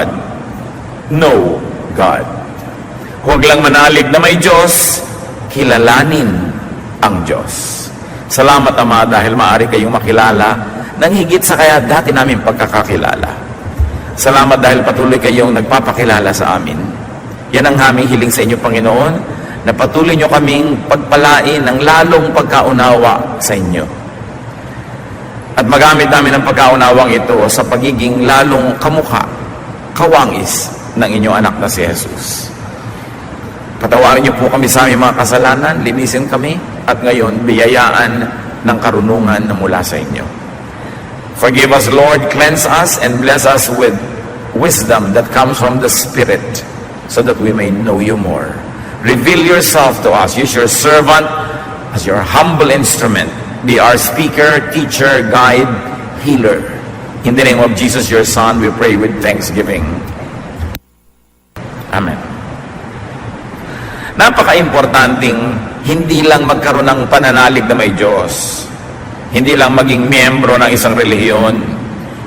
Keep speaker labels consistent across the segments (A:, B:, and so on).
A: God. Know God. Huwag lang manalig na may Diyos, kilalanin ang Diyos. Salamat, Ama, dahil maaari kayong makilala ng higit sa kaya dati namin pagkakakilala. Salamat dahil patuloy kayong nagpapakilala sa amin. Yan ang aming hiling sa inyo, Panginoon, na patuloy nyo kaming pagpalain ng lalong pagkaunawa sa inyo. At magamit namin ang pagkaunawang ito sa pagiging lalong kamukha, kawangis ng inyong anak na si Jesus. Patawarin niyo po kami sa aming mga kasalanan, linisin kami, at ngayon, biyayaan ng karunungan na mula sa inyo. Forgive us, Lord, cleanse us, and bless us with wisdom that comes from the Spirit, so that we may know you more. Reveal yourself to us. Use your servant as your humble instrument. Be our speaker, teacher, guide, healer. In the name of Jesus, your Son, we pray with thanksgiving. Amen. Napaka-importanting hindi lang magkaroon ng pananalig na may Diyos, hindi lang maging miyembro ng isang relihiyon,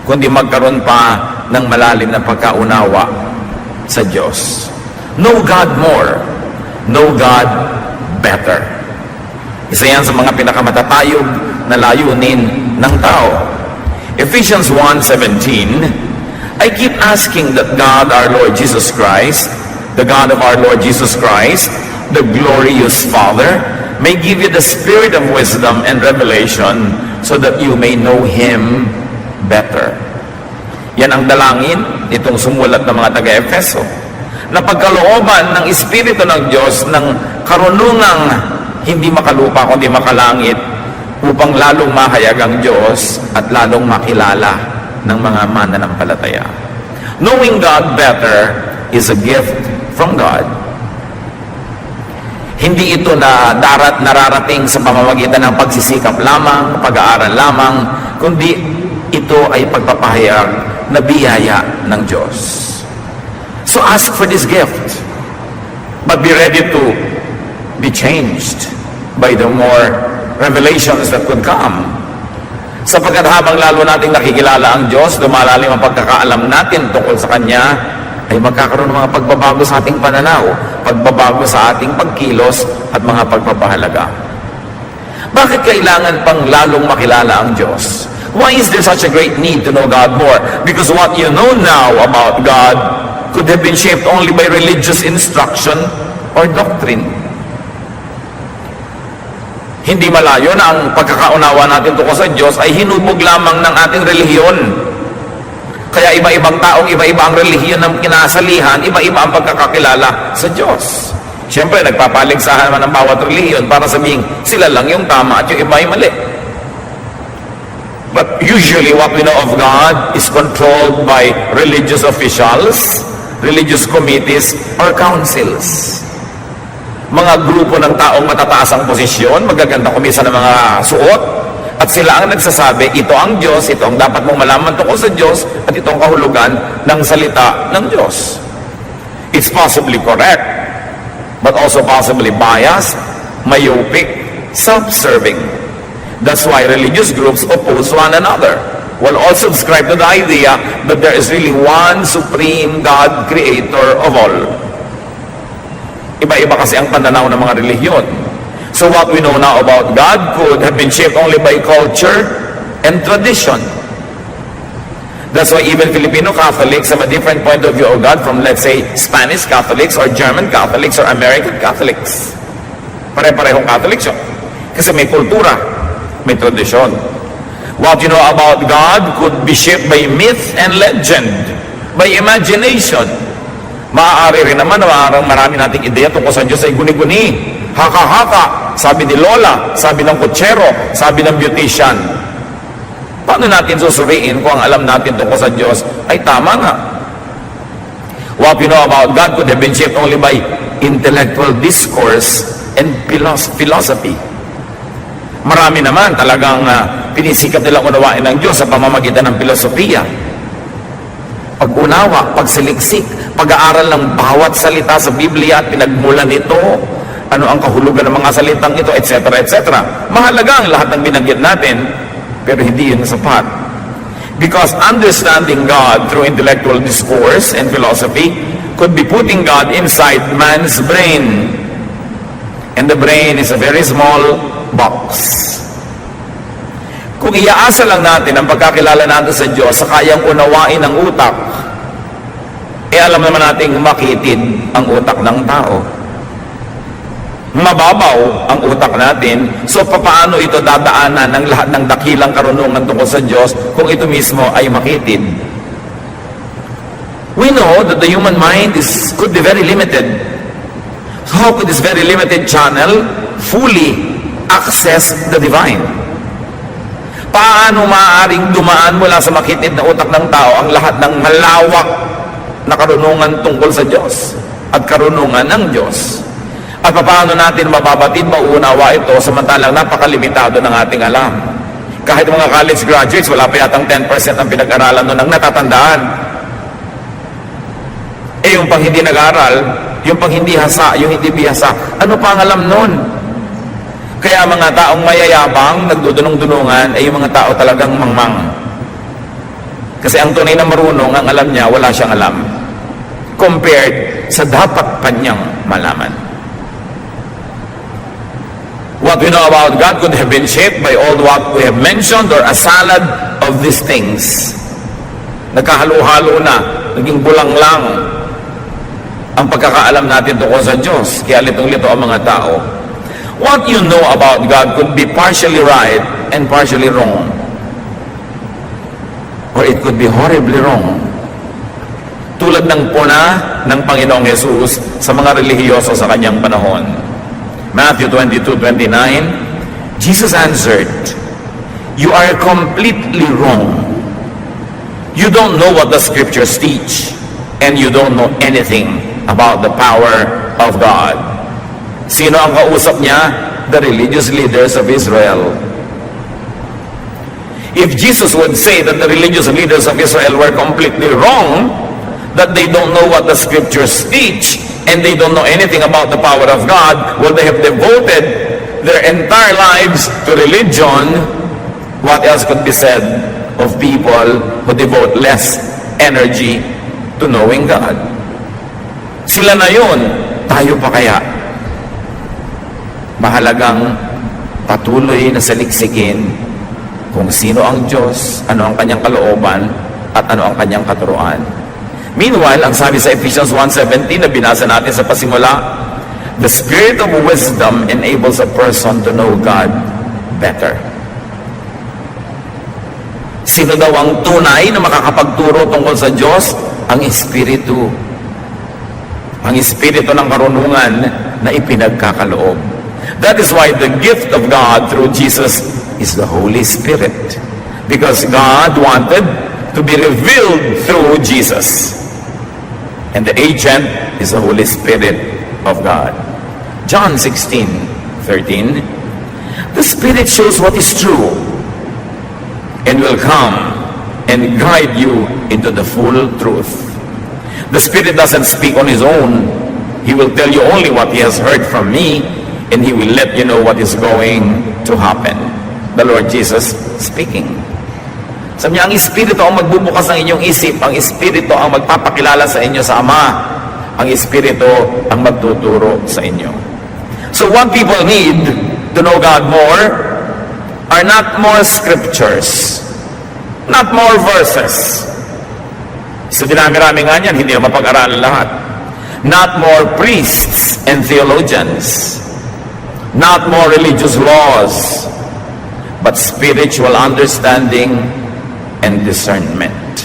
A: kundi magkaroon pa ng malalim na pagkaunawa sa Diyos. Know God more. Know God better. Isa yan sa mga pinakamatatayog na layunin ng tao. Ephesians 1:17, I keep asking that God, our Lord Jesus Christ, the God of our Lord Jesus Christ, the glorious Father, may give you the spirit of wisdom and revelation so that you may know Him better. Yan ang dalangin itong sumulat ng mga taga-Efeso, na pagkalooban ng Espiritu ng Diyos ng karunungang hindi makalupa kundi makalangit, upang lalong mahayag ang Diyos at lalong makilala ng mga mananampalataya. Knowing God better is a gift from God. Hindi ito na nararating sa pamamagitan ng pagsisikap lamang, pag-aaral lamang, kundi ito ay pagpapahayag na biyaya ng Diyos. So ask for this gift, but be ready to be changed by the more revelations that could come. Sapagkat habang lalo nating nakikilala ang Diyos, lumalalim ang pagkakaalam natin tungkol sa Kanya, ay magkakaroon ng mga pagbabago sa ating pananaw, pagbabago sa ating pagkilos at mga pagpapahalaga. Bakit kailangan pang lalong makilala ang Diyos? Why is there such a great need to know God more? Because what you know now about God could have been shaped only by religious instruction or doctrine. Hindi malayo na ang pagkakaunawa natin tungkol sa Diyos ay hinubog lamang ng ating relihiyon. Kaya iba-ibang taong iba-iba ang relihiyon ng kinasalihan, iba-iba ang pagkakakilala sa Diyos. Siyempre, nagpapaligsahan naman ang bawat relihiyon para sabihin sila lang yung tama at yung iba ay mali. But usually what we know of God is controlled by religious officials, religious committees, or councils. Mga grupo ng taong matataas ang posisyon, magaganda kumisa ng mga suot, at sila ang nagsasabi, ito ang Diyos, ito ang dapat mong malaman tungkol sa Diyos, at ito ang kahulugan ng salita ng Diyos. It's possibly correct, but also possibly biased, myopic, self-serving. That's why religious groups oppose one another, while all subscribe to the idea that there is really one supreme God, creator of all. Iba-iba kasi ang pananaw ng mga relihiyon. So what we know now about God could have been shaped only by culture and tradition. That's why even Filipino Catholics have a different point of view of God from, let's say, Spanish Catholics or German Catholics or American Catholics. Pare-parehong Catholics yun. Kasi may kultura, may tradisyon. What you know about God could be shaped by myth and legend, by imagination. Maaari rin naman na marami nating ideya tungkol sa Diyos ay guni-guni, haka-haka, sabi ni Lola, sabi ng kutsero, sabi ng beautician. Paano natin susuriin kung ang alam natin tungkol sa Diyos ay tama nga? What we know about God could have been shaped only by intellectual discourse and philosophy. Marami naman talagang pinisikap nilang unawain ng Diyos sa pamamagitan ng filosofiya. Pag-unawa, pagsiliksik, pag-aaral ng bawat salita sa Biblia at pinagmulan nito, ano ang kahulugan ng mga salitang ito, etc., etc. Mahalaga ang lahat ng binanggit natin, pero hindi yun sapat. Because understanding God through intellectual discourse and philosophy could be putting God inside man's brain. And the brain is a very small box. Kung iaasa lang natin ang pagkakilala natin sa Diyos sa kayang unawain ng utak, alam naman nating makitid ang utak ng tao. Mababaw ang utak natin, so paano ito dadaanan ng lahat ng dakilang karunungan tungkol sa Diyos kung ito mismo ay makitid? We know that the human mind could be very limited. So how could this very limited channel fully access the divine? Paano maaaring dumaan mula sa makitid na utak ng tao ang lahat ng malawak na karunungan tungkol sa Diyos at karunungan ng Diyos? At paano natin mababatid, mauunawa ito samantalang napakalimitado ng ating alam? Kahit mga college graduates, wala pa yatang 10% ang pinag-aralan nun ang natatandaan. Yung pang hindi nag-aral, yung pang hindi hasa, yung hindi bihasa, ano pa ang alam nun? Kaya mga taong mayayabang, nagdudunong-dunungan, ay yung mga tao talagang mangmang. Kasi ang tunay na marunong, ang alam niya, wala siyang alam. Compared sa dapat pa niyang malaman. What we know about God could have been shaped by all what we have mentioned or a salad of these things. Nagkahalo-halo na, naging bulang lang ang pagkakaalam natin tungkol sa Diyos. Kaya litong-lito ang mga tao. What you know about God could be partially right and partially wrong. Or it could be horribly wrong. Tulad ng puna ng Panginoong Jesus sa mga relihiyoso sa kanyang panahon. Matthew 22:29, Jesus answered, "You are completely wrong. You don't know what the scriptures teach, and you don't know anything about the power of God." Sino ang kausap niya? The religious leaders of Israel. If Jesus would say that the religious leaders of Israel were completely wrong, that they don't know what the scriptures teach, and they don't know anything about the power of God, well, they have devoted their entire lives to religion, what else could be said of people who devote less energy to knowing God? Sila na yun, tayo pa kaya? Mahalagang patuloy na saliksikin kung sino ang Diyos, ano ang kanyang kalooban, at ano ang kanyang katuruan. Meanwhile, ang sabi sa Ephesians 1:17 na binasa natin sa pasimula, the spirit of wisdom enables a person to know God better. Sino daw ang tunay na makakapagturo tungkol sa Diyos? Ang Espiritu. Ang Espiritu ng karunungan na ipinagkakaloob. That is why the gift of God through Jesus is the Holy Spirit. Because God wanted to be revealed through Jesus. And the agent is the Holy Spirit of God. John 16:13, the Spirit shows what is true and will come and guide you into the full truth. The Spirit doesn't speak on His own. He will tell you only what He has heard from me, and He will let you know what is going to happen. The Lord Jesus speaking. Sabi niya, ang Espiritu ang magbubukas ng inyong isip, ang Espiritu ang magpapakilala sa inyo sa Ama, ang Espiritu ang magtuturo sa inyo. So what people need to know God more are not more scriptures, not more verses. So dinami-rami nga niyan, hindi na mapag-aralan lahat. Not more priests and theologians, not more religious laws, but spiritual understanding and discernment.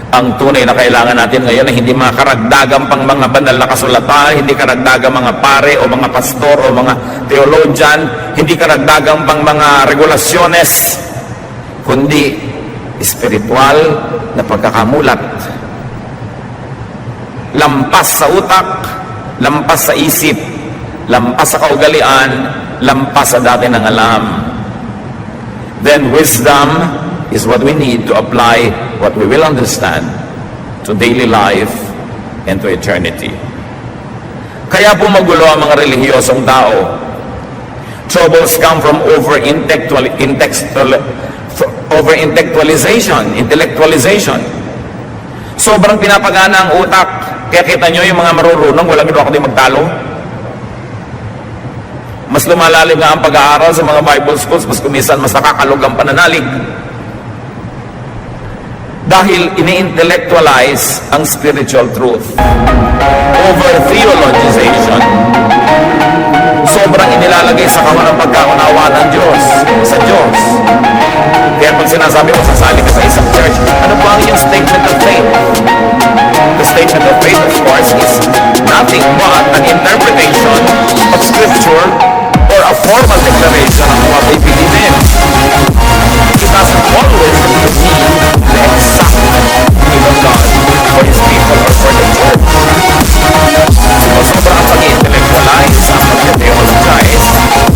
A: Ang tunay na kailangan natin ngayon ay hindi mga karagdagang pang mga banal na kasulatan, hindi karagdagang mga pare o mga pastor o mga theologian, hindi karagdagang pang mga regulasyones, kundi espiritual na pagkakamulat. Lampas sa utak, lampas sa isip, lampas sa kaugalian, lampas sa dati ng alam. Then wisdom is what we need to apply what we will understand to daily life and to eternity. Kaya po magulo ang mga relihiyosong tao. Troubles come from over-intellectual intellectualization. Sobrang pinapagana ang utak. Kaya kita nyo yung mga marurunong, walang ginawa kundi magtalo. Mas lumalalim nga ang pag-aaral sa mga Bible schools, mas kumisan, mas nakakalog ang pananalig. Dahil ini-intellectualize ang spiritual truth. Over theologization, sobrang inilalagay sa kawan ng pagkaunawa ng Diyos, sa Diyos. Kaya pag sinasabi mo, sasali ka sa isang church, ano ba ang iyong statement of faith? The statement of faith, of course, is nothing but an interpretation of Scripture or a formal declaration of what they believe in. It doesn't always mean the exact will of God for His people or for the church. So, sobrang pag-intellectualize ang pag-theologize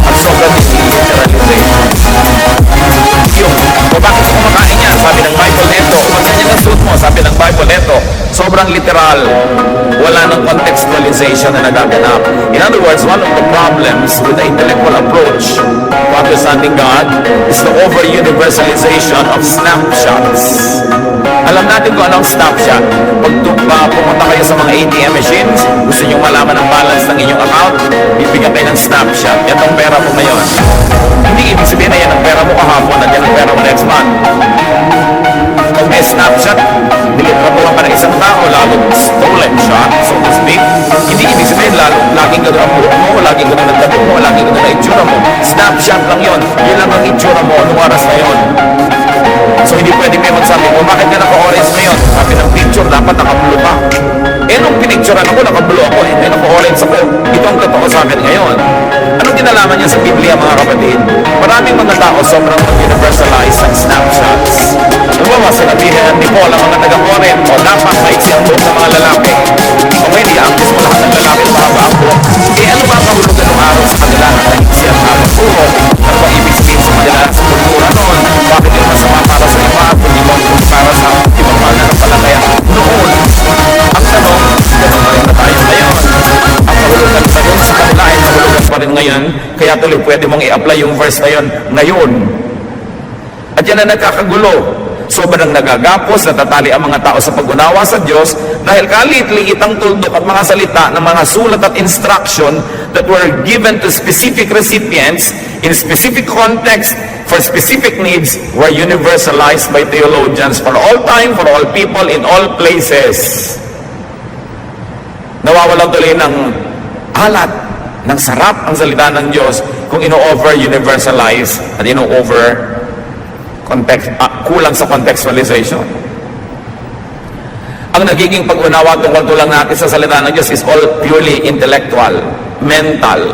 A: at sobrang literalization. Yung, o bakit mo kumakain yan? Sabi ng Bible neto. Huwag ganyan ang suit mo. Sabi ng Bible neto. Sobrang literal. Wala nang contextualization na nagaganap. In other words, one of the problems with the intellectual approach to understanding God is the over-universalization of snapshots. Alam natin kung anong snapshot. Pag pumunta kayo sa mga ATM machines, gusto nyo malaman ang balance ng inyong account, bibigyan kayo ng snapshot. Yan ang pera mo ngayon. Hindi ibig sabihin na yan ang pera mo kahapon at yan ang pera mo next month. Pag may snapshot, nilitratuhan ka ng isang tao, lalong stolen shot, so to speak. Hindi ibig sabihin, laging gano'n ang buhok mo, laging gano'n ang dating mo, laging gano'n ang itsura mo. Snapshot lang yon. Yun lang ang itsura mo, anong oras na yun. So hindi pwede kayo magsabi, bakit ka naka-orange ngayon? Sabi ng picture, dapat naka-blue pa. Eh nung pinicturean ako, naka-blue ako, hindi naka-orange ako. Ito ang totoo sa akin ngayon. Anong kinalaman niya sa Biblia, mga kapatid? Maraming mga tao sobrang universalize ang snapshots. Nabawa, sinabihan ni Paul ang mga taga-Corinth, o dapat maiksi ang buhok ng mga lalaki. O hindi, ang gusto mo lahat ng lalaki mahaba ang buhok. Eh ano ba ang kahulugan ng araw sa kanila na maiksi ang habang buhok? Ano ba ibig sabihin sa kanila sa kultura noon? Bakit yung masama para sa iba, kundi mo para sa ibang mananampalataya noon? Ang tanong, gano'n pa rin na tayo ngayon. Ang kahulugan pa rin sa kanila ay kahulugan pa rin ngayon, kaya tuloy pwede mong i-apply yung verse na yun ngayon. At yan na nagkakagulo. Sobrang nagagapos, natatali ang mga tao sa pag-unawa sa Diyos dahil kalit-liit ang tuldok at mga salita ng mga sulat at instruction that were given to specific recipients in specific context for specific needs were universalized by theologians for all time, for all people, in all places. Nawawalan tuloy ng alat, ng sarap ang salita ng Diyos kung ino-over universalize at ino-over kulang sa contextualization. Ang nagiging pag-unawa tungkol lang natin sa salita ng Diyos is all purely intellectual, mental.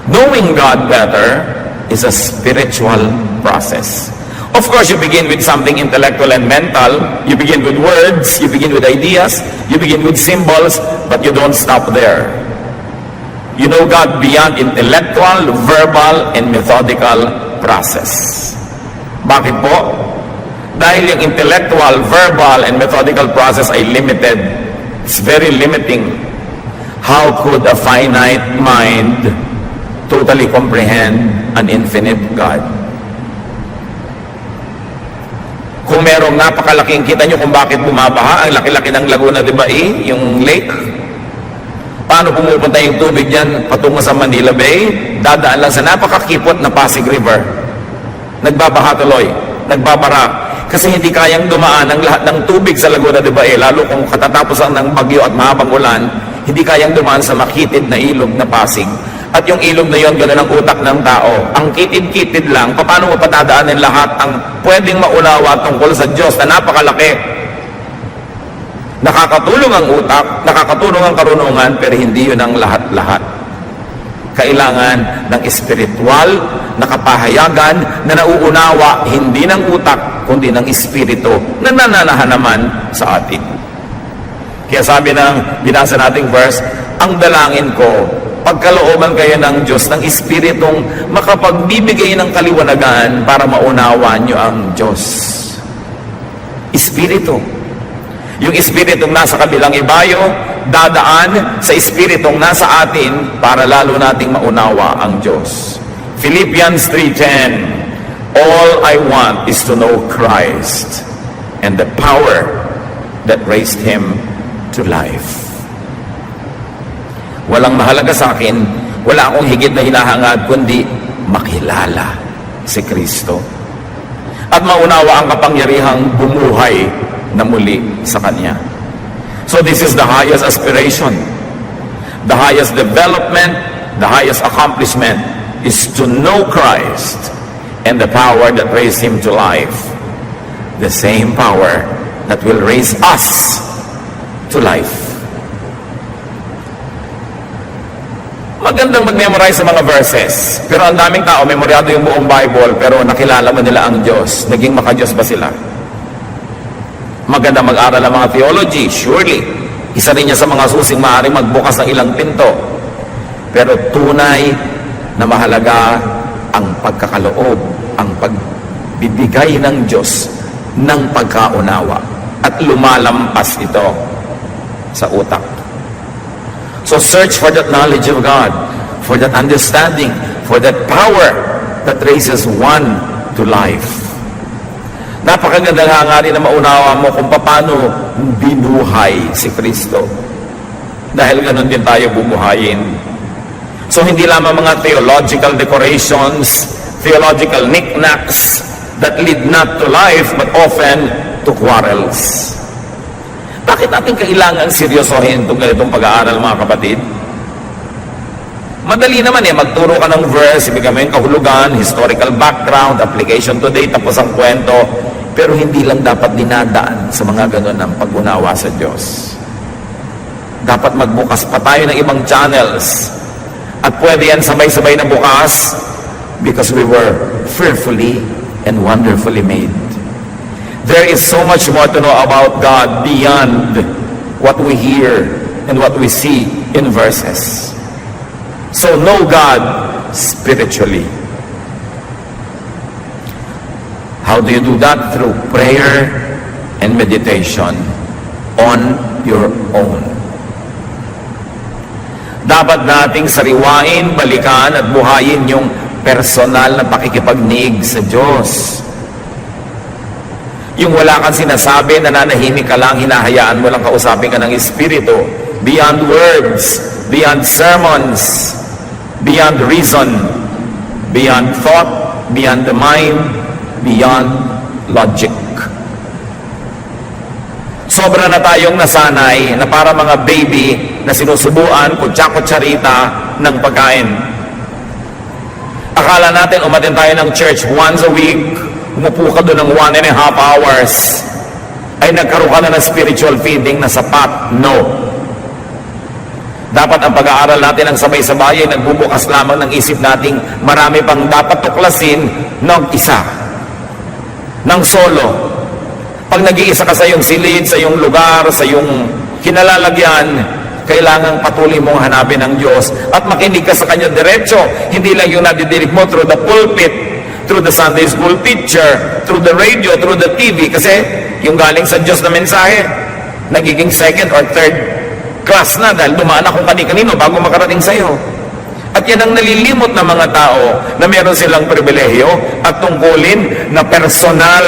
A: Knowing God better is a spiritual process. Of course, you begin with something intellectual and mental. You begin with words, you begin with ideas, you begin with symbols, but you don't stop there. You know God beyond intellectual, verbal, and methodical process. Bakit po? Dahil yung intellectual, verbal, and methodical process ay limited. It's very limiting. How could a finite mind totally comprehend an infinite God? Kung merong napakalaking, kita nyo kung bakit bumabaha, ang laki-laki ng Laguna de Bay, yung lake. Paano pumupunta yung tubig dyan patungo sa Manila Bay? Dadaan lang sa napakakipot na Pasig River. Nagbabaha tuloy, nagbabara. Kasi hindi kayang dumaan ang lahat ng tubig sa Laguna de Bay, lalo kung katatapusan ng bagyo at mahabang ulan, hindi kayang dumaan sa makitid na ilog na Pasig. At yung ilog na yon, gano'n ang utak ng tao. Ang kitid-kitid lang, paano mo patadaanin lahat ang pwedeng maunawa tungkol sa Diyos na napakalaki? Nakakatulong ang utak, nakakatulong ang karunungan, pero hindi yun ang lahat-lahat. Kailangan ng espiritual na kapahayagan na nauunawa hindi ng utak kundi ng espiritu na nananahan naman sa atin. Kaya sabi ng binasa nating verse, ang dalangin ko, pagkalooban kayo ng Diyos, ng espiritong makapagbibigay ng kaliwanagan para maunawa nyo ang Diyos. Espiritu. Yung espiritong nasa kabilang ibayo, dadaan sa espiritong nasa atin para lalo nating maunawa ang Diyos. Philippians 3:10. All I want is to know Christ and the power that raised Him to life. Walang mahalaga sa akin, wala akong higit na hinahangad kundi makilala si Kristo at maunawa ang kapangyarihang bumuhay na muli sa Kanya. So this is the highest aspiration, the highest development, the highest accomplishment is to know Christ and the power that raised Him to life. The same power that will raise us to life. Magandang mag-memorize sa mga verses, pero ang daming tao, memoryado yung buong Bible, pero nakilala mo nila ang Diyos. Naging maka-Diyos ba sila? Maganda mag-aral ng mga theology, surely. Isa rin niya sa mga susing maaaring magbukas ng ilang pinto. Pero tunay na mahalaga ang pagkakaloob, ang pagbibigay ng Diyos ng pagkaunawa at lumalampas ito sa utak. So search for that knowledge of God, for that understanding, for that power that raises one to life. Napakagandang hangarin na maunawa mo kung paano binuhay si Kristo. Dahil ganun din tayo bumuhayin. So hindi lamang mga theological decorations, theological knickknacks that lead not to life but often to quarrels. Bakit natin kailangan seryosohin itong ganitong pag-aaral, mga kapatid? Madali naman magturo ka ng verse, ibigay mo yung kahulugan, historical background, application today, tapos ang kwento. Pero hindi lang dapat dinadaan sa mga ganun ng pag-unawa sa Diyos. Dapat magbukas pa tayo ng ibang channels. At pwede yan sabay-sabay na bukas because we were fearfully and wonderfully made. There is so much more to know about God beyond what we hear and what we see in verses. So know God spiritually. How do you do that? Through prayer and meditation on your own. Dapat nating sariwain, balikan at buhayin yung personal na pakikipagnig sa Diyos. Yung wala kang sinasabi, nananahimik ka lang, hinahayaan mo lang kausapin ka ng Espiritu. Beyond words, beyond sermons, beyond reason, beyond thought, beyond the mind, beyond logic. Sobra na tayong nasanay na para mga baby na sinusubuan kutsa-kutsarita ng pagkain. Akala natin umatin tayo ng church once a week, umupo ka doon ng 1.5 hours, ay nagkaroon ka na ng spiritual feeding na sapat. No. Dapat ang pag-aaral natin ang sabay-sabay ay nagbubukas lamang ng isip nating marami pang dapat tuklasin ng isa, ng solo. Pag nag-iisa ka sa iyong silid, sa iyong lugar, sa iyong kinalalagyan, kailangang patuloy mong hanapin ang Diyos at makinig ka sa Kanya diretso. Hindi lang yung nadidinig mo through the pulpit, through the Sunday school teacher, through the radio, through the TV, kasi yung galing sa Diyos na mensahe, nagiging second or third class na dahil dumaan ako kani-kanino bago makarating sa iyo. At yan ang nalilimot ng mga tao na meron silang pribilehyo at tungkulin na personal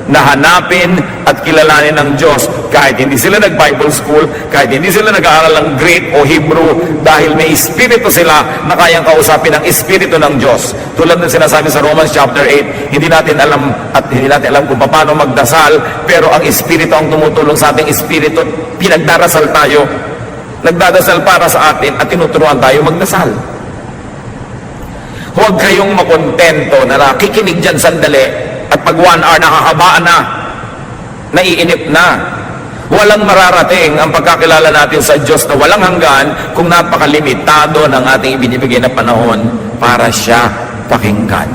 A: na hanapin at kilalanin ng Diyos kahit hindi sila nag-Bible school, kahit hindi sila nag-aaral ng Greek o Hebrew, dahil may Espiritu sila na kayang kausapin ang Espiritu ng Diyos. Tulad ng sinasabi sa Romans chapter 8, hindi natin alam kung paano magdasal, pero ang Espiritu ang tumutulong sa ating Espiritu. Pinagdarasal tayo, nagdadasal para sa atin at tinuturuan tayo magdasal. Huwag kayong makontento na nakikinig dyan sandali at pag 1 hour nakakabaan na, naiinip na. Walang mararating ang pagkakilala natin sa Diyos na walang hanggan kung napakalimitado ng ating ibinibigay na panahon para siya pakinggan.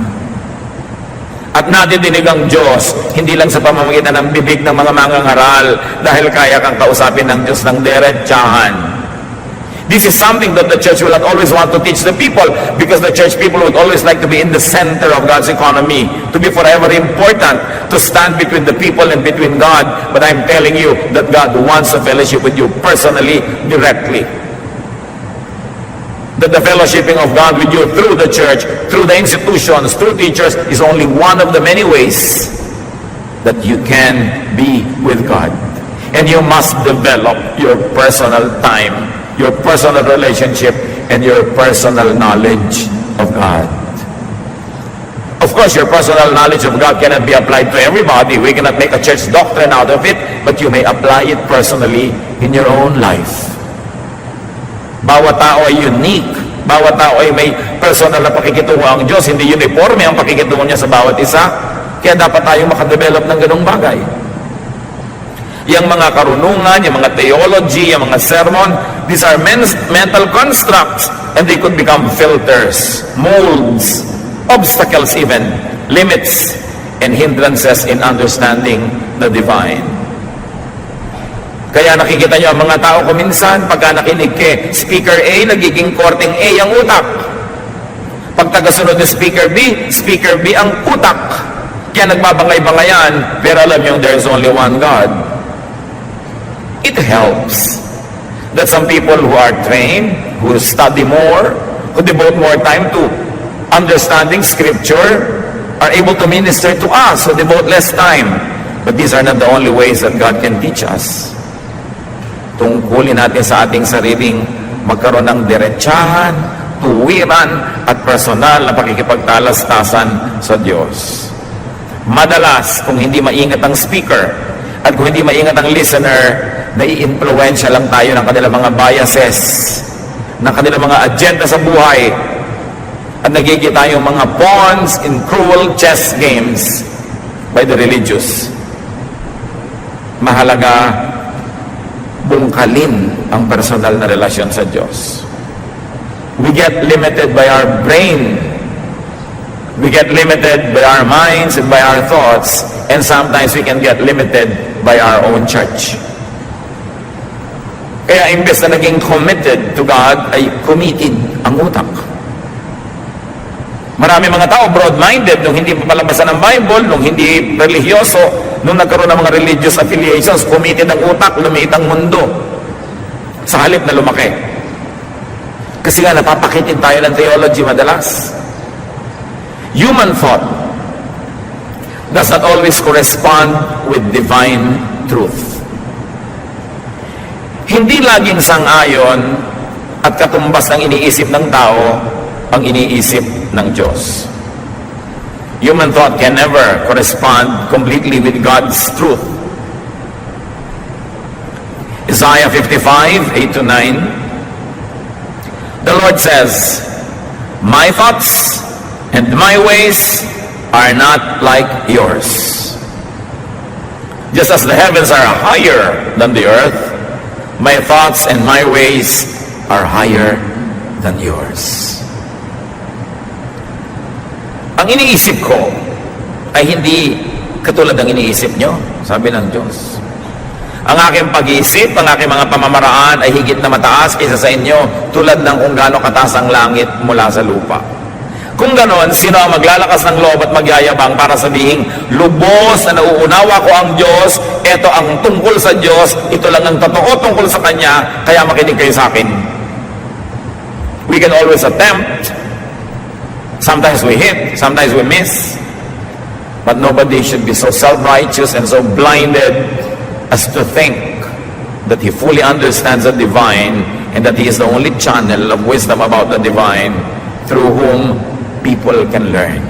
A: At nadidinig ang Diyos, hindi lang sa pamamagitan ng bibig ng mga mangangaral dahil kaya kang kausapin ng Diyos ng diretsahan. This is something that the church will not always want to teach the people because the church people would always like to be in the center of God's economy, to be forever important, to stand between the people and between God. But I'm telling you that God wants a fellowship with you personally, directly. that the fellowshipping of God with you through the church, through the institutions, through teachers, is only one of the many ways that you can be with God. And you must develop your personal time, your personal relationship, and your personal knowledge of God. Of course, your personal knowledge of God cannot be applied to everybody. We cannot make a church doctrine out of it, but you may apply it personally in your own life. Bawat tao ay unique. Bawat tao ay may personal na pakikitungo ang Diyos. Hindi uniforme ang pakikitungo niya sa bawat isa. Kaya dapat tayong makadevelop ng ganong bagay. Yung mga karunungan, yung mga theology, yung mga sermon, these are mental constructs, and they could become filters, molds, obstacles even, limits, and hindrances in understanding the divine. Kaya nakikita nyo ang mga tao kuminsan, pagka nakinig kay Speaker A, nagiging korteng A ang utak. Pag tagasunod ni Speaker B ang utak. Kaya nagbabangay-bangayan, pero alam nyo, there's only one God. It helps that some people who are trained, who study more, who devote more time to understanding Scripture, are able to minister to us, who devote less time. But these are not the only ways that God can teach us. Tungkulin natin sa ating sariling magkaroon ng diretsahan, tuwiran, at personal na pakikipagtalastasan sa Diyos. Madalas, kung hindi maingat ang speaker, at kung hindi maingat ang listener, nai-influensya lang tayo ng kanilang mga biases, ng kanilang mga agenda sa buhay, at nagiging tayong mga pawns in cruel chess games by the religious. Mahalaga bungkalin ang personal na relasyon sa Diyos. We get limited by our brain. We get limited by our minds and by our thoughts, and sometimes we can get limited by our own church. Kaya imbes na naging committed to God, ay committed ang utak. Marami mga tao broad-minded nung hindi papalabasan ng Bible, nung hindi religyoso, nung nagkaroon ng mga religious affiliations, committed ang utak, lumiit ang mundo. Sa halip na lumaki. Kasi nga napapakitin tayo ng theology madalas. Human thought does not always correspond with divine truth. Hindi laging sang-ayon at katumbas ng iniisip ng tao ang iniisip ng Diyos. Human thought can never correspond completely with God's truth. Isaiah 55, 8-9, the Lord says, "My thoughts and my ways are not like yours. Just as the heavens are higher than the earth, my thoughts and my ways are higher than yours." Ang iniisip ko ay hindi katulad ng iniisip nyo, sabi ng Diyos. Ang aking pag-iisip, ang aking mga pamamaraan ay higit na mataas kaysa sa inyo, tulad ng kung gaano kataas ang langit mula sa lupa. Kung ganon, sino ang maglalakas ng loob at magyayabang para sabihin, lubos na nauunawa ko ang Diyos, ito ang tungkol sa Diyos, ito lang ang totoo tungkol sa Kanya, kaya makinig kayo sa akin. We can always attempt. Sometimes we hit, sometimes we miss. But nobody should be so self-righteous and so blinded as to think that he fully understands the divine and that he is the only channel of wisdom about the divine through whom people can learn.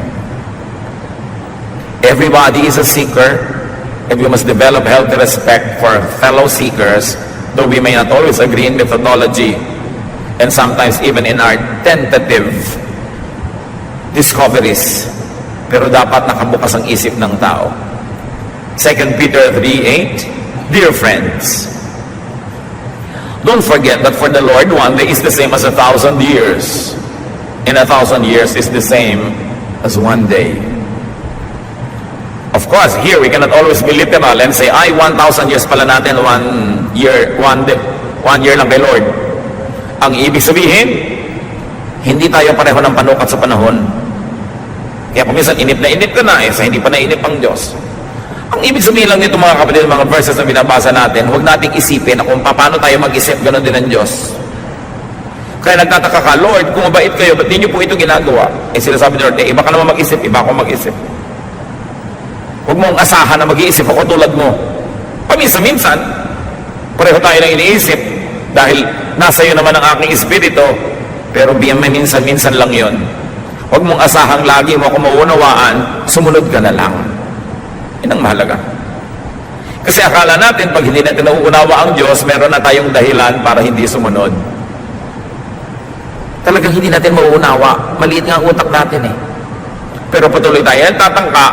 A: Everybody is a seeker, and we must develop healthy respect for fellow seekers, though we may not always agree in methodology, and sometimes even in our tentative discoveries. Pero dapat nakabukas ang isip ng tao. 2 Peter 3:8, dear friends, don't forget that for the Lord, one day is the same as 1,000 years. And 1,000 years is the same as one day. Of course, here we cannot always be literal and say, 1,000 years pala natin, 1 year, one year lang kay Lord. Ang ibig sabihin, hindi tayo pareho ng panukat sa panahon. Kaya kung minsan inip na inip ka na, sa hindi pa nainip ang Diyos. Ang ibig sabihin lang nito mga kapatid, mga verses na binabasa natin, huwag nating isipin na kung paano tayo mag-isip, ganoon din ang Diyos. Kaya nagtataka ka, Lord, kung mabait kayo, ba't di niyo po ito ginagawa? Eh sinasabi ni Lord, iba ka naman mag-isip, iba ako mag-isip. Huwag mong asahan na mag-iisip ako tulad mo. Paminsan-minsan, pareho tayo lang iniisip dahil nasa iyo naman ang aking espiritu, pero minsan-minsan lang yon. Huwag mong asahang lagi mo ako maunawaan, sumunod ka na lang. Yan ang mahalaga. Kasi akala natin, pag hindi natin nauunawa ang Diyos, meron na tayong dahilan para hindi sumunod. Talagang hindi natin mauunawa. Maliit nga ang utak natin eh. Pero patuloy tayo, tatangka,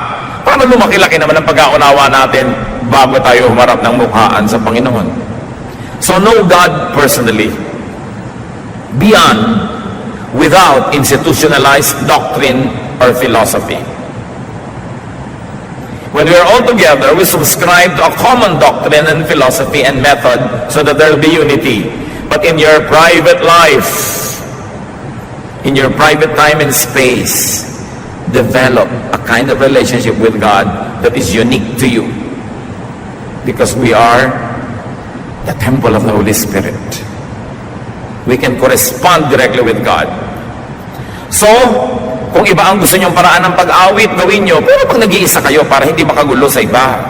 A: paano lumaki-laki naman ang pag-aunawa natin bago tayo humarap ng mukhaan sa Panginoon? So know God personally, beyond, without institutionalized doctrine or philosophy. When we are all together, we subscribe to a common doctrine and philosophy and method so that there will be unity. But in your private life, in your private time and space, develop a kind of relationship with God that is unique to you. Because we are the temple of the Holy Spirit. We can correspond directly with God. So, kung iba ang gusto nyong paraan ng pag-awit, gawin nyo. Pero pag nag-iisa kayo para hindi makagulo sa iba.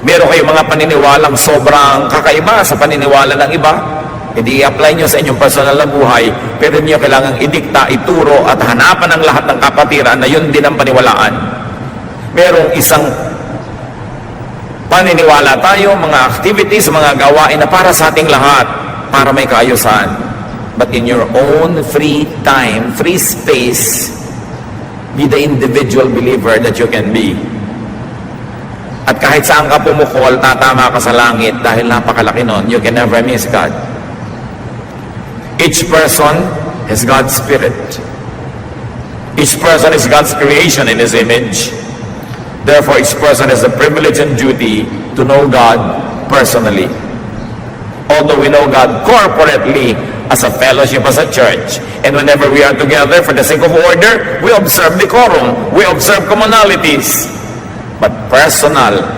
A: Meron kayong mga paniniwalang sobrang kakaiba sa paniniwala ng iba. Hindi i-apply nyo sa inyong personal na buhay. Pero nyo kailangang idikta, ituro at hanapan ang lahat ng kapatiran na yun din ang paniwalaan. Merong isang paniniwala tayo, mga activities, mga gawain na para sa ating lahat, para may kaayusan. But in your own free time, free space, be the individual believer that you can be. At kahit saan ka pumukol, tatama ka sa langit dahil napakalaki nun, you can never miss God. Each person has God's Spirit. Each person is God's creation in His image. Therefore, each person has the privilege and duty to know God personally. Although we know God corporately, as a fellowship, as a church, and whenever we are together for the sake of order, we observe decorum, we observe commonalities. But personal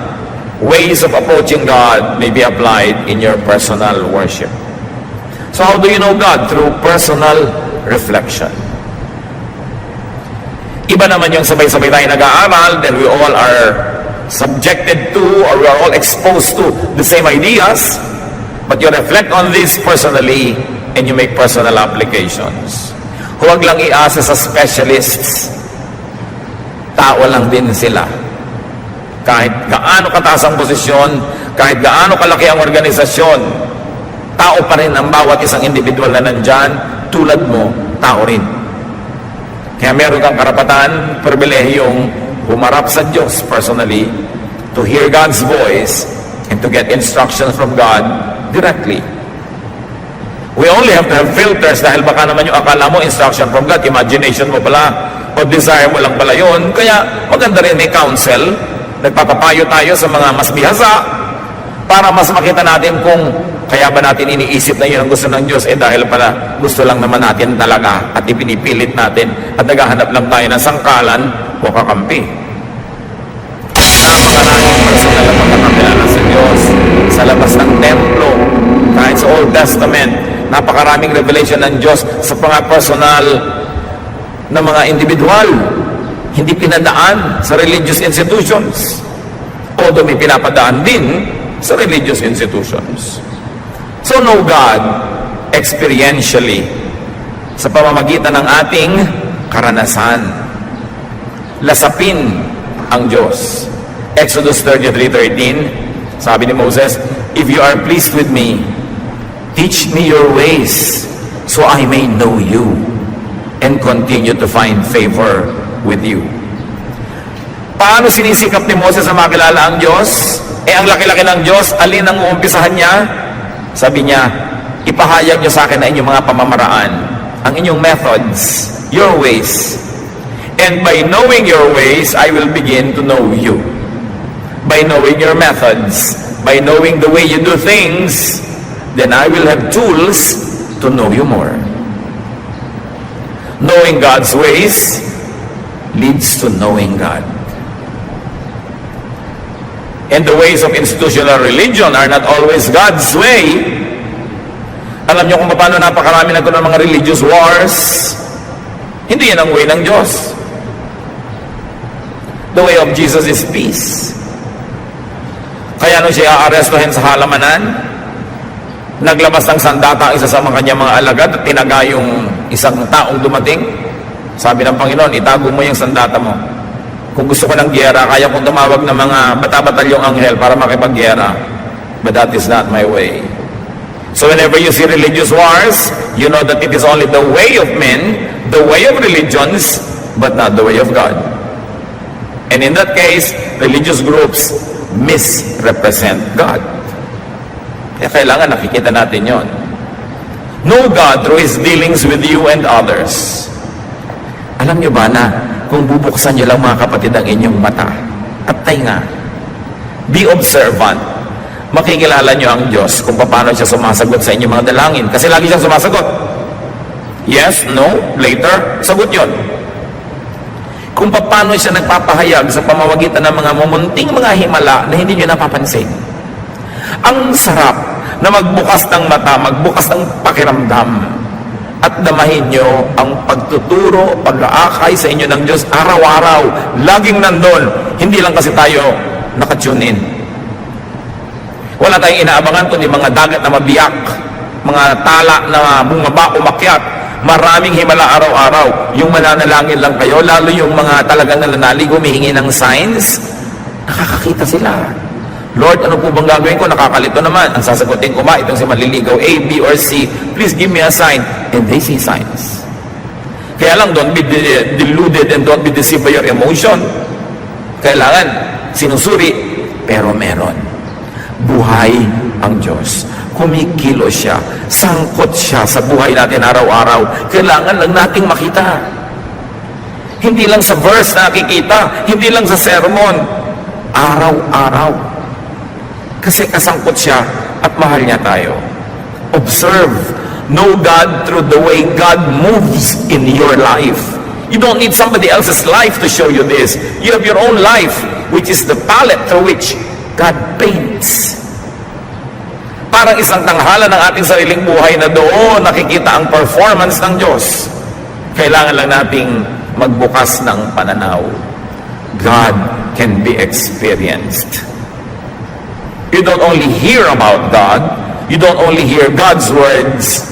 A: ways of approaching God may be applied in your personal worship. So how do you know God? Through personal reflection. Iba naman yung sabay-sabay tayo nag-aaral, then we all are subjected to, or we are all exposed to the same ideas, but you reflect on this personally, and you make personal applications. Huwag lang iasa sa specialists. Tao lang din sila. Kahit gaano kataas ang posisyon, kahit gaano kalaki ang organisasyon, tao pa rin ang bawat isang individual na nandyan, tulad mo, tao rin. Kaya meron kang karapatan, pribilehiyong humarap sa Diyos personally, to hear God's voice, and to get instructions from God directly. We only have to have filters dahil baka naman yung akala mo instruction from God, imagination mo pala, o desire mo lang pala yun. Kaya maganda rin may counsel, nagpapapayo tayo sa mga mas bihasa para mas makita natin kung kaya ba natin iniisip na yun ang gusto ng Diyos, dahil pala gusto lang naman natin talaga at ipinipilit natin at naghahanap lang tayo ng sangkalan o kakampi. Napakaraming personal na pagkakakilala sa Diyos sa labas ng templo, kahit sa Old Testament. Napakaraming revelation ng Diyos sa mga personal na mga individual, hindi pinadaan sa religious institutions, although may pinapadaan din sa religious institutions. So know God experientially sa pamamagitan ng ating karanasan. Lasapin ang Diyos. Exodus 33:13, sabi ni Moses, "If you are pleased with me, teach me your ways, so I may know you and continue to find favor with you." Paano sinisikap ni Moses na makilala ang Diyos? Ang laki-laki ng Diyos, alin ang uumpisahan niya? Sabi niya, ipahayag niyo sa akin na inyong mga pamamaraan, ang inyong methods, your ways. And by knowing your ways, I will begin to know you. By knowing your methods, by knowing the way you do things, then I will have tools to know you more. Knowing God's ways leads to knowing God. And the ways of institutional religion are not always God's way. Alam niyo kung paano napakarami nagkaroon ng mga religious wars? Hindi yan ang way ng Diyos. The way of Jesus is peace. Kaya nung siya aarestuhin sa halamanan, naglabas ng sandata ang isa sa mga kanyang mga alagad at tinaga yung isang taong dumating. Sabi ng Panginoon, itago mo yung sandata mo. Kung gusto ko ng gyera, kaya kong tumawag ng mga bata-batalyong anghel para makipaggyera. But that is not my way. So whenever you see religious wars, you know that it is only the way of men, the way of religions, but not the way of God. And in that case, religious groups misrepresent God. Kaya kailangan nakikita natin yon. Know God through His dealings with you and others. Alam nyo ba na kung bubuksan nyo lang mga kapatid ang inyong mata at tainga, be observant, makikilala nyo ang Diyos kung paano siya sumasagot sa inyong mga dalangin. Kasi lagi siyang sumasagot. Yes, no, later, sagot yon. Kung paano siya nagpapahayag sa pamamagitan ng mga mumunting mga himala na hindi nyo napapansin. Ang sarap na magbukas ng mata, magbukas ng pakiramdam, at damahin nyo ang pagtuturo, pag-aakay sa inyo ng Diyos araw-araw, laging nandun. Hindi lang kasi tayo nakatune in. Wala tayong inaabangan kundi mga dagat na mabiyak, mga tala na bumaba, umakyat, maraming himala araw-araw. Yung mananalangin lang kayo, lalo yung mga talagang nananalig, humihingi ng signs, nakakakita sila. Lord, ano po bang gagawin ko? Nakakalito naman. Ang sasagutin ko itong si maliligaw, A, B, or C. Please give me a sign. And they see signs. Kaya lang, don't be deluded and don't be deceived by your emotion. Kailangan, sinusuri, pero meron. Buhay ang Diyos. Kumikilos siya. Sangkot siya sa buhay natin araw-araw. Kailangan lang nating makita. Hindi lang sa verse nakikita. Hindi lang sa sermon. Araw-araw. Kasi kasangkot siya at mahal niya tayo. Observe. Know God through the way God moves in your life. You don't need somebody else's life to show you this. You have your own life, which is the palette through which God paints. Parang isang tanghala ng ating sariling buhay na doon nakikita ang performance ng Diyos. Kailangan lang nating magbukas ng pananaw. God can be experienced. You don't only hear about God, you don't only hear God's words,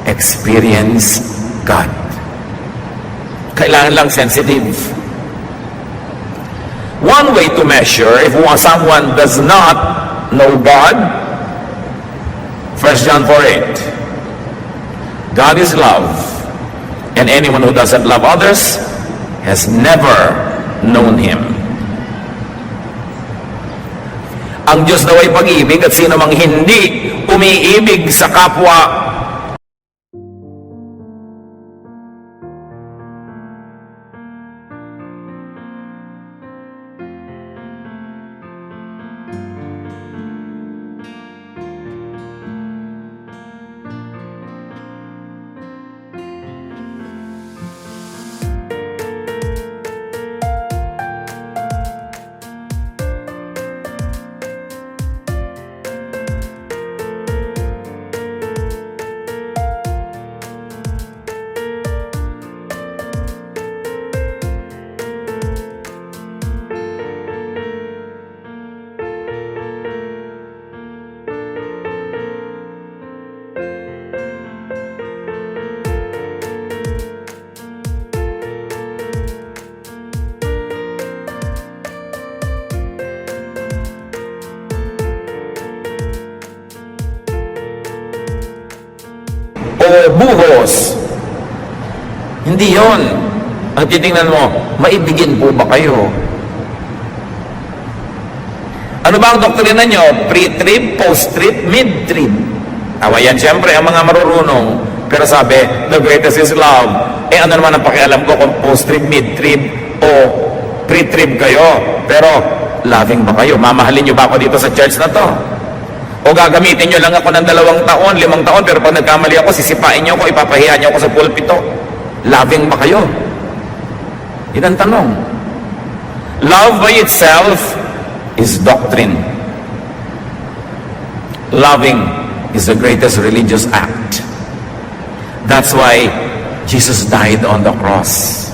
A: experience God. Kailangan lang sensitive. One way to measure if someone does not know God, 1 John 4:8. God is love, and anyone who doesn't love others has never known Him. Ang Diyos daw ay pag-ibig at sino mang hindi umiibig sa kapwa o buhos. Hindi yon. Ang titingnan mo, maibigin po ba kayo? Ano ba ang doktrina nyo? Pre-trib, post-trib, mid-trib. Tawa yan siyempre ang mga marurunong. Pero sabi, the greatest is love. Eh ano naman ang pakialam ko kung post-trib, mid-trib, o pre-trib kayo? Pero loving ba kayo? Mamahalin nyo ba ako dito sa church na to? O gagamitin nyo lang ako ng 2 taon, 5 taon, pero pag nagkamali ako, sisipain nyo ako, ipapahiya nyo ako sa pulpito. Loving ba kayo? Yan ang tanong. Love by itself is doctrine. Loving is the greatest religious act. That's why Jesus died on the cross.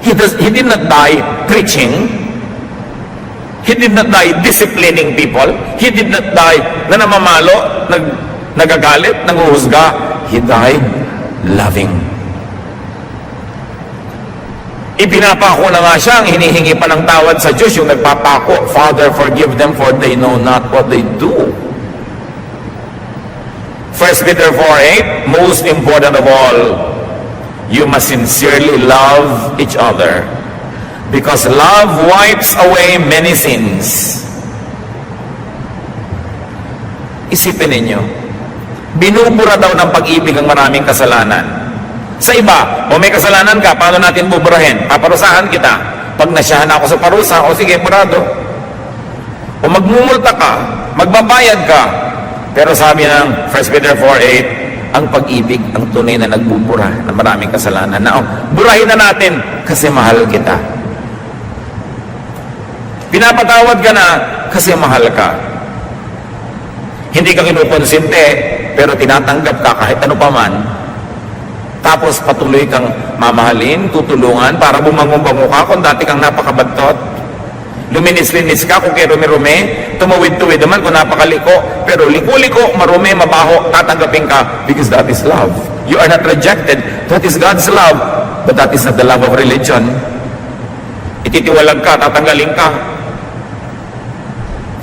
A: He did not die preaching. He did not die disciplining people. He did not die na namamalo, nagagalit, nanguhusga. He died loving. Ipinapako na nga siya, ang hinihingi pa ng tawad sa Diyos, yung nagpapako, Father, forgive them for they know not what they do. 1 Peter 4:8, most important of all, you must sincerely love each other because love wipes away many sins. Isipin ninyo, binubura daw ng pag-ibig ang maraming kasalanan. Sa iba, o may kasalanan ka, paano natin buburahin? Paparusahan kita. Pag nasyahan ako sa parusa, o sige, burado. O magmumulta ka, magbabayad ka. Pero sabi ng 1 Peter 4:8, ang pag-ibig ang tunay na nagbubura ng maraming kasalanan. Na, burahin na natin kasi mahal kita. Pinapatawad ka na kasi mahal ka. Hindi ka kinukonsinte, pero tinatanggap ka kahit ano pa man. Tapos patuloy kang mamahalin, tutulungan para bumangon-bango ka kung dati kang napakabadtot. Luminis-linis ka kung kay rumi-rumi, tumawid-tuwid naman kung napakaliko, pero liko-liko, marumi, mabaho, tatanggapin ka because that is love. You are not rejected. That is God's love, but that is not the love of religion. Ititiwalag ka, tatanggalin ka.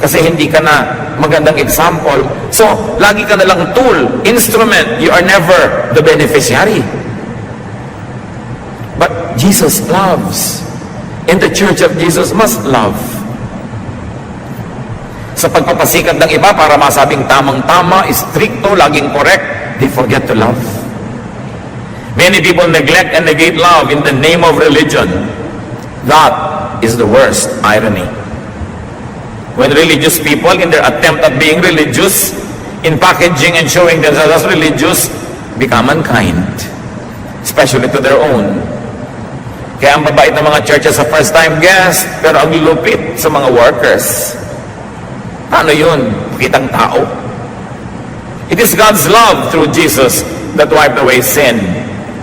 A: Kasi hindi ka na magandang example. So, lagi ka na lang tool, instrument. You are never the beneficiary. But Jesus loves. And the Church of Jesus must love. Sa pagpapasikat ng iba para masabing tamang-tama, stricto, laging correct, they forget to love. Many people neglect and negate love in the name of religion. That is the worst irony. When religious people, in their attempt at being religious, in packaging and showing themselves as religious, become unkind, especially to their own. Kaya ang babait ng mga churches sa first-time guest, pero ang lupit sa mga workers. Ano yun? Kitang tao. It is God's love through Jesus that wiped away sin.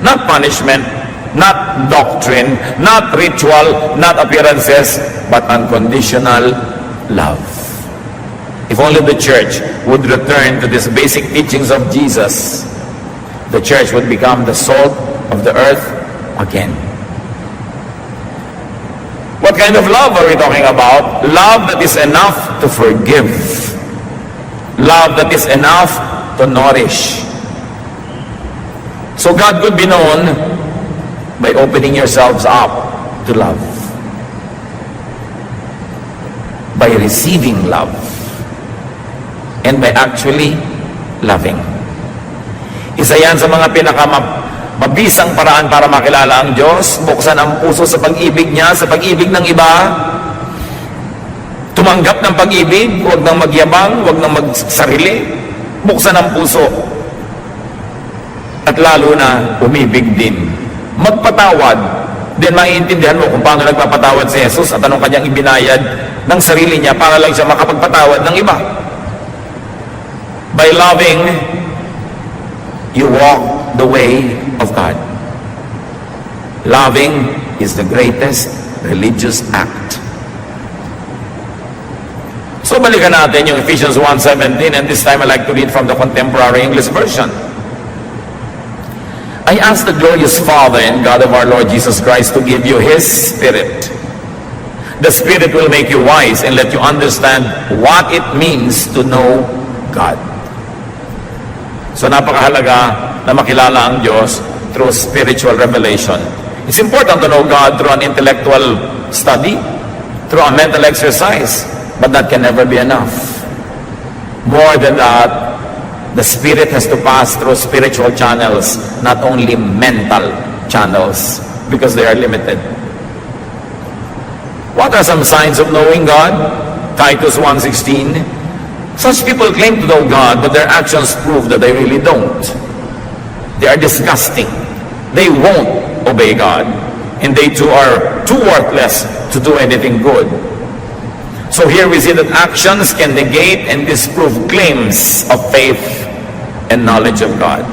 A: Not punishment, not doctrine, not ritual, not appearances, but unconditional love. If only the church would return to these basic teachings of Jesus, the church would become the salt of the earth again. What kind of love are we talking about? Love that is enough to forgive. Love that is enough to nourish. So God could be known by opening yourselves up to love. By receiving love. And by actually loving. Isa yan sa mga mabisang paraan para makilala ang Diyos, buksan ang puso sa pag-ibig niya, sa pag-ibig ng iba, tumanggap ng pag-ibig, huwag nang magyabang, huwag nang magsarili, buksan ang puso, at lalo na umibig din. Magpatawad, then maiintindihan mo kung paano nagpapatawad si Jesus at anong kanyang ibinayad ng sarili niya para lang siya makapagpatawad ng iba. By loving, you walk the way of God. Loving is the greatest religious act. So balikan natin yung Ephesians 1:17, and this time I like to read from the Contemporary English Version. I ask the glorious Father and God of our Lord Jesus Christ to give you His Spirit. The Spirit will make you wise and let you understand what it means to know God. So napakahalaga na makilala ang Diyos through spiritual revelation. It's important to know God through an intellectual study, through a mental exercise, but that can never be enough. More than that, the Spirit has to pass through spiritual channels, not only mental channels, because they are limited. What are some signs of knowing God? Titus 1:16. Such people claim to know God, but their actions prove that they really don't. They are disgusting. They won't obey God. And they too are too worthless to do anything good. So here we see that actions can negate and disprove claims of faith and knowledge of God.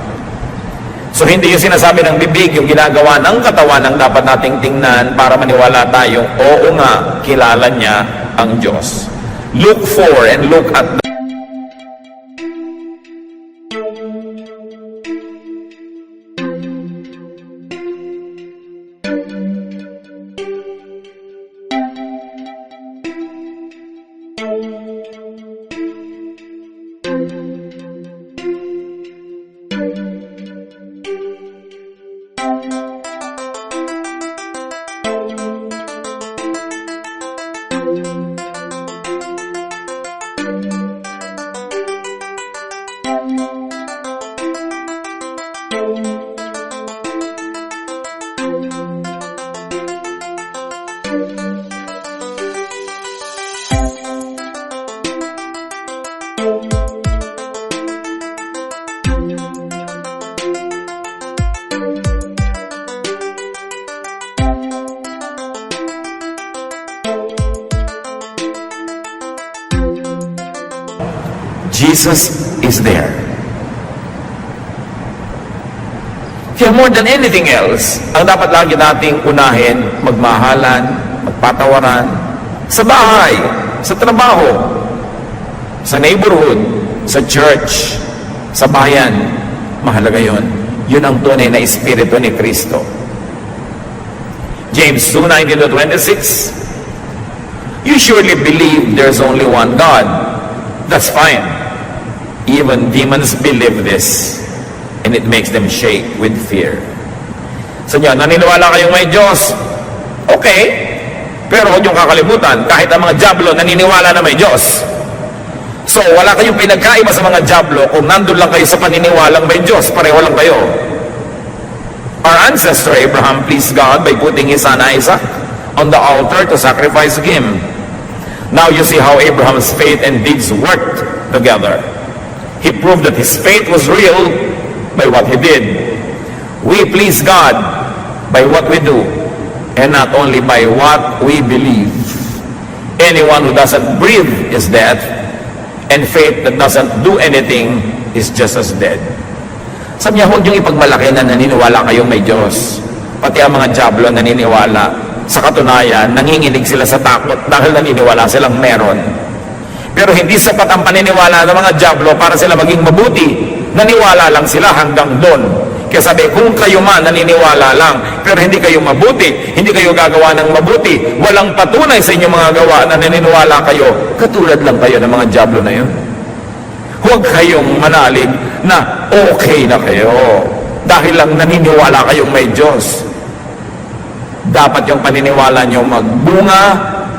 A: So hindi yung sinasabi ng bibig, yung ginagawa ng katawan ang dapat nating tingnan para maniwala tayong, oo nga, kilala niya ang Diyos. Look for and look at Jesus is there. Kaya more than anything else, ang dapat lagi nating unahin, magmahalan, magpatawaran, sa bahay, sa trabaho, sa neighborhood, sa church, sa bayan. Mahalaga yun. Yun ang tunay na espiritu ni Kristo. James 2:19-26, you surely believe there's only one God. That's fine. Even demons believe this, and it makes them shake with fear. So nyo, naniniwala kayong may Diyos, okay, pero huwag niyong kakalimutan, kahit ang mga diablo naniniwala na may Diyos. So wala kayong pinagkaiba sa mga diablo kung nandun lang kayo sa paniniwalang may Diyos, pareho lang kayo. Our ancestor Abraham pleased God by putting his son Isaac on the altar to sacrifice him. Now you see how Abraham's faith and deeds worked together. He proved that his faith was real by what he did. We please God by what we do, and not only by what we believe. Anyone who doesn't breathe is dead, and faith that doesn't do anything is just as dead. Sabi niya, huwag niyong ipagmalaki na naniniwala kayong may Diyos. Pati ang mga diablo naniniwala. Sa katunayan, nanginginig sila sa takot dahil naniniwala silang meron. Pero hindi sapat ang paniniwala ng mga diablo para sila maging mabuti. Naniwala lang sila hanggang doon. Kaya sabi, kung kayo man naniniwala lang, pero hindi kayo mabuti, hindi kayo gagawa ng mabuti, walang patunay sa inyong mga gawa na naniniwala kayo, katulad lang kayo ng mga diablo na yun. Huwag kayong manalig na okay na kayo dahil lang naniniwala kayong may Diyos. Dapat yung paniniwala nyo magbunga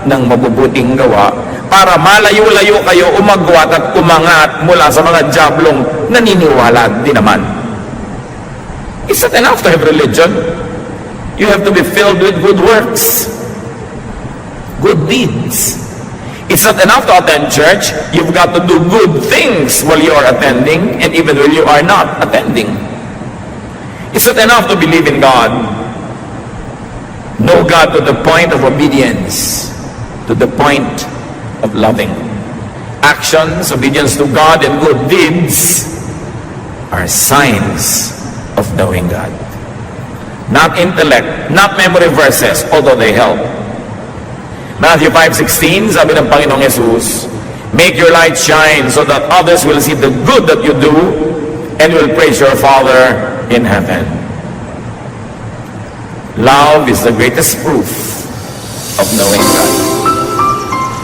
A: ng mabubuting gawa para malayo-layo kayo umagwat at umangat mula sa mga diablong naniniwala din naman. It's not enough to have religion. You have to be filled with good works, good deeds. It's not enough to attend church. You've got to do good things while you are attending and even when you are not attending. It's not enough to believe in God. Know God to the point of obedience, to the point of loving. Actions, obedience to God, and good deeds are signs of knowing God. Not intellect, not memory verses, although they help. Matthew 5:16, sabi ng Panginoong Yesus, make your light shine so that others will see the good that you do and will praise your Father in heaven. Love is the greatest proof of knowing God.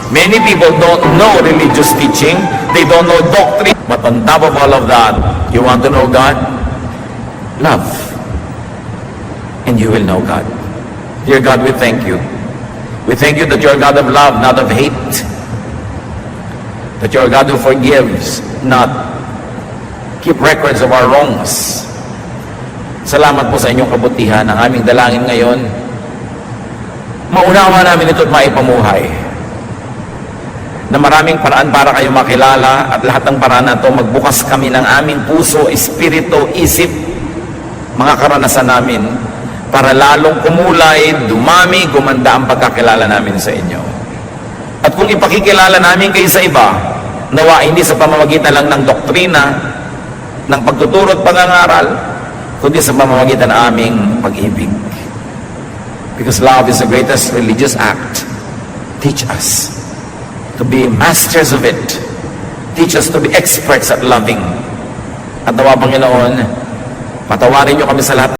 A: Many people don't know religious teaching, they don't know doctrine, but on top of all of that, you want to know God? Love. And you will know God. Dear God, we thank you. We thank you that you're a God of love, not of hate. That you're a God who forgives, not keep records of our wrongs. Salamat po sa inyong kabutihan. Ang aming dalangin ngayon, maunawa namin ito at maipamuhay. Na maraming paraan para kayo makilala at lahat ng paraan na ito, magbukas kami ng aming puso, espiritu, isip, mga karanasan namin para lalong kumulay, dumami, gumanda ang pagkakilala namin sa inyo. At kung ipakikilala namin kayo sa iba, nawa hindi sa pamamagitan lang ng doktrina, ng pagtuturo at pangangaral, kundi sa pamamagitan ng aming pag-ibig. Because love is the greatest religious act. Teach us to be masters of it. Teach us to be experts at loving. At nawa, Panginoon, patawarin niyo kami sa lahat